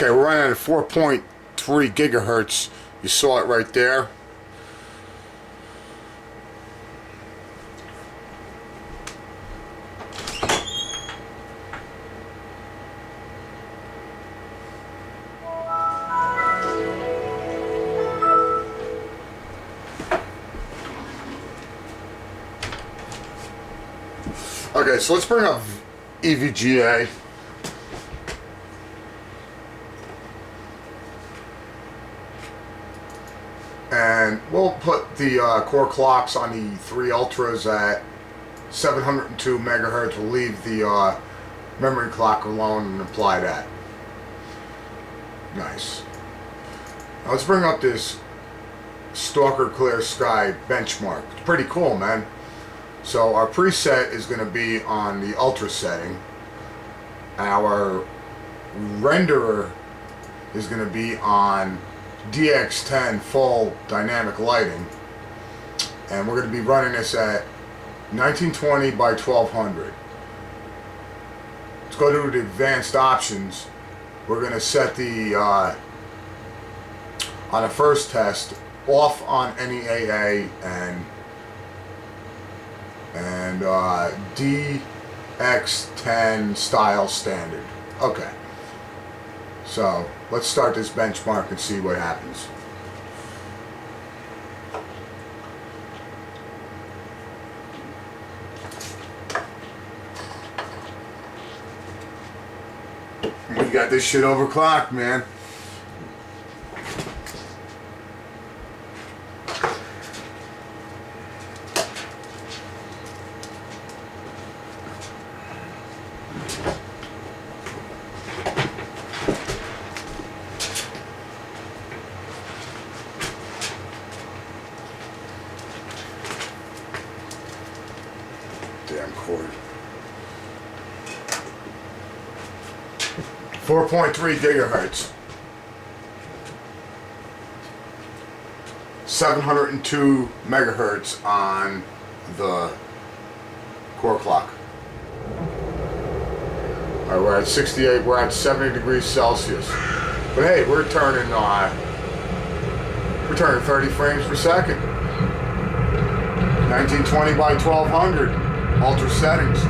Okay, we're running at 4.3 gigahertz. You saw it right there. Okay, so let's bring up EVGA. And we'll put the core clocks on the 3 Ultras at 702 megahertz. We'll leave the memory clock alone and apply that. Nice. Now let's bring up this Stalker Clear Sky benchmark. It's pretty cool, man. So our preset is going to be on the Ultra setting. Our renderer is going to be on DX10 full dynamic lighting, and we're going to be running this at 1920 by 1200. Let's go to the advanced options. We're going to set the on the first test off on NEAA and DX10 style standard. Okay. So let's start this benchmark and see what happens. We got this shit overclocked, man. Damn cord. 4.3 gigahertz. 702 megahertz on the core clock. Alright, we're at 68, we're at 70 degrees Celsius. But hey, we're turning 30 frames per second. 1920 by 1200. Ultra settings.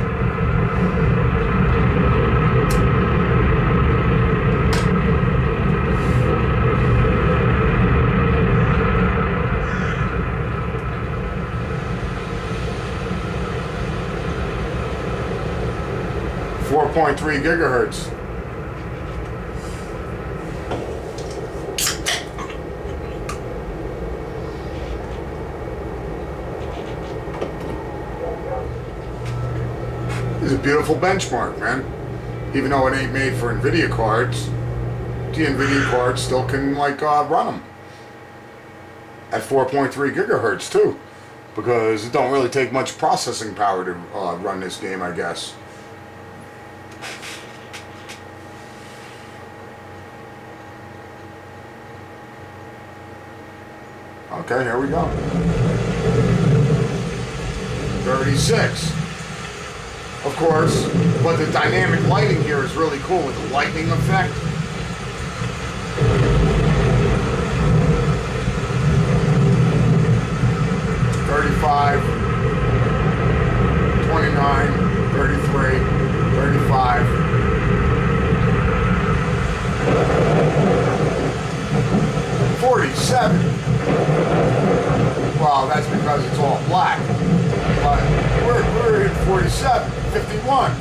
.3 gigahertz. This is a beautiful benchmark, man. Even though it ain't made for NVIDIA cards, the NVIDIA cards still can run them at 4.3 gigahertz too, because it don't really take much processing power to run this game, I guess. Okay, here we go. 36. Of course, but the dynamic lighting here is really cool with the lightning effect. $35, $29, $33, $35. $47. Well, that's because it's all black. But we're at 47, 51.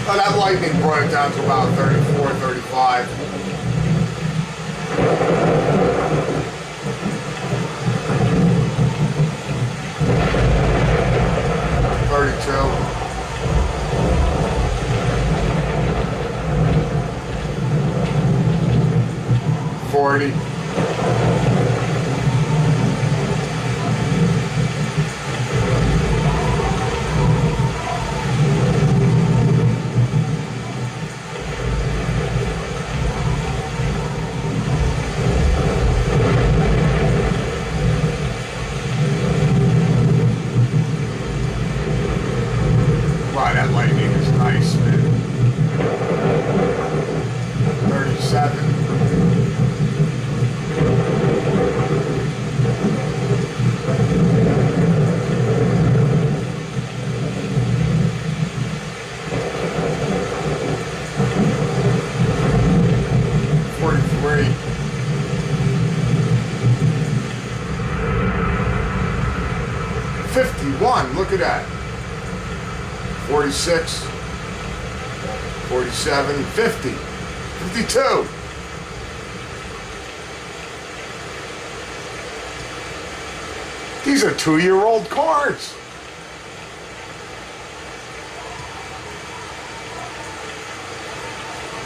Oh, that lightning brought it down to about 34, 35. 32. 40. 45. look at that. 46, 47, 50, 52. These are 2-year-old cards.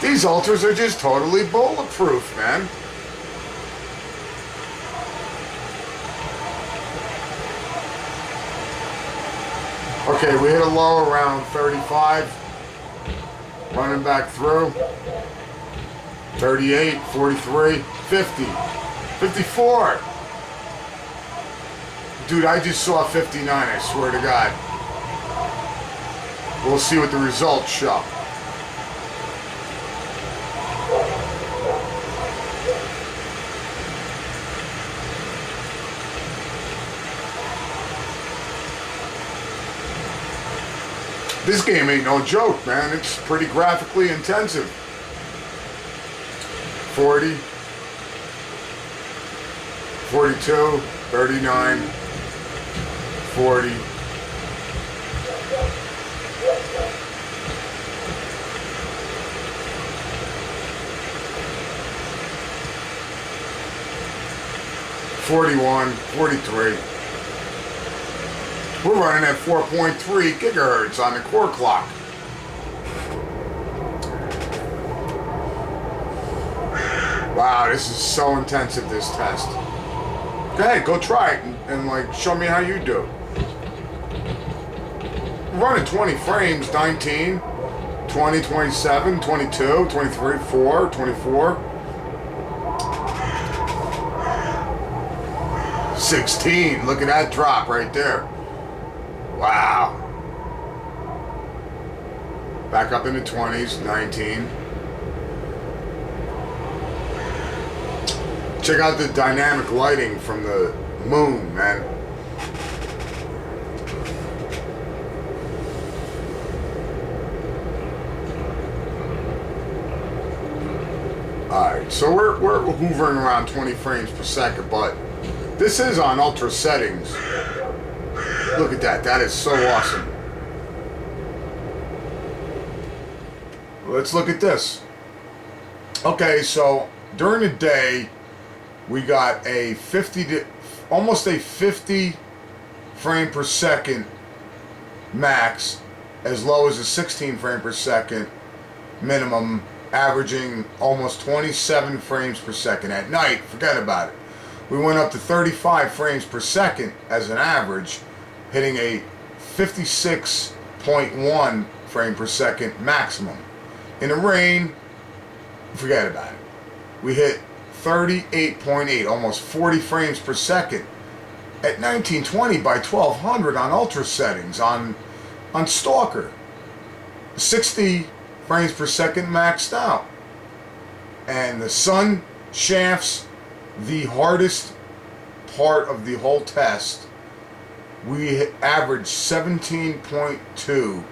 These ultras are just totally bulletproof, man. Okay, we hit a low around 35. Running back through. 38, 43, 50, 54. Dude, I just saw 59, I swear to God. We'll see what the results show. This game ain't no joke, man. It's pretty graphically intensive. 40, 42, 39, 40. $41, 43. We're running at 4.3 gigahertz on the core clock. Wow, this is so intensive, this test. Go ahead, go try it and like show me how you do. Running 20 frames, 19, 20, 27, 22, 23, 4, 24. 16, look at that drop right there. Wow. Back up in the 20s, 19. Check out the dynamic lighting from the moon, man. Alright, so we're hoovering around 20 frames per second, but this is on ultra settings. Look at that. That is so awesome. Let's look at this. Okay, so during the day, we got a almost a 50 frame per second max, as low as a 16 frame per second minimum, averaging almost 27 frames per second. At night, forget about it. We went up to 35 frames per second as an average, hitting a 56.1 frame per second maximum. In the rain, forget about it. We hit 38.8, almost 40 frames per second at 1920 by 1200 on ultra settings on Stalker. 60 frames per second maxed out. And the sun shafts, the hardest part of the whole test, we averaged 17.2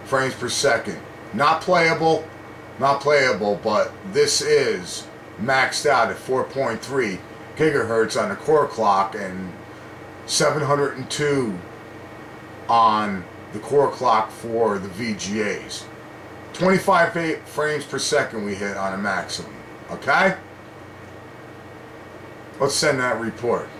frames per second. Not playable, but this is maxed out at 4.3 gigahertz on the core clock and 702 on the core clock for the VGAs. 25 frames per second we hit on a maximum. Okay? Let's send that report.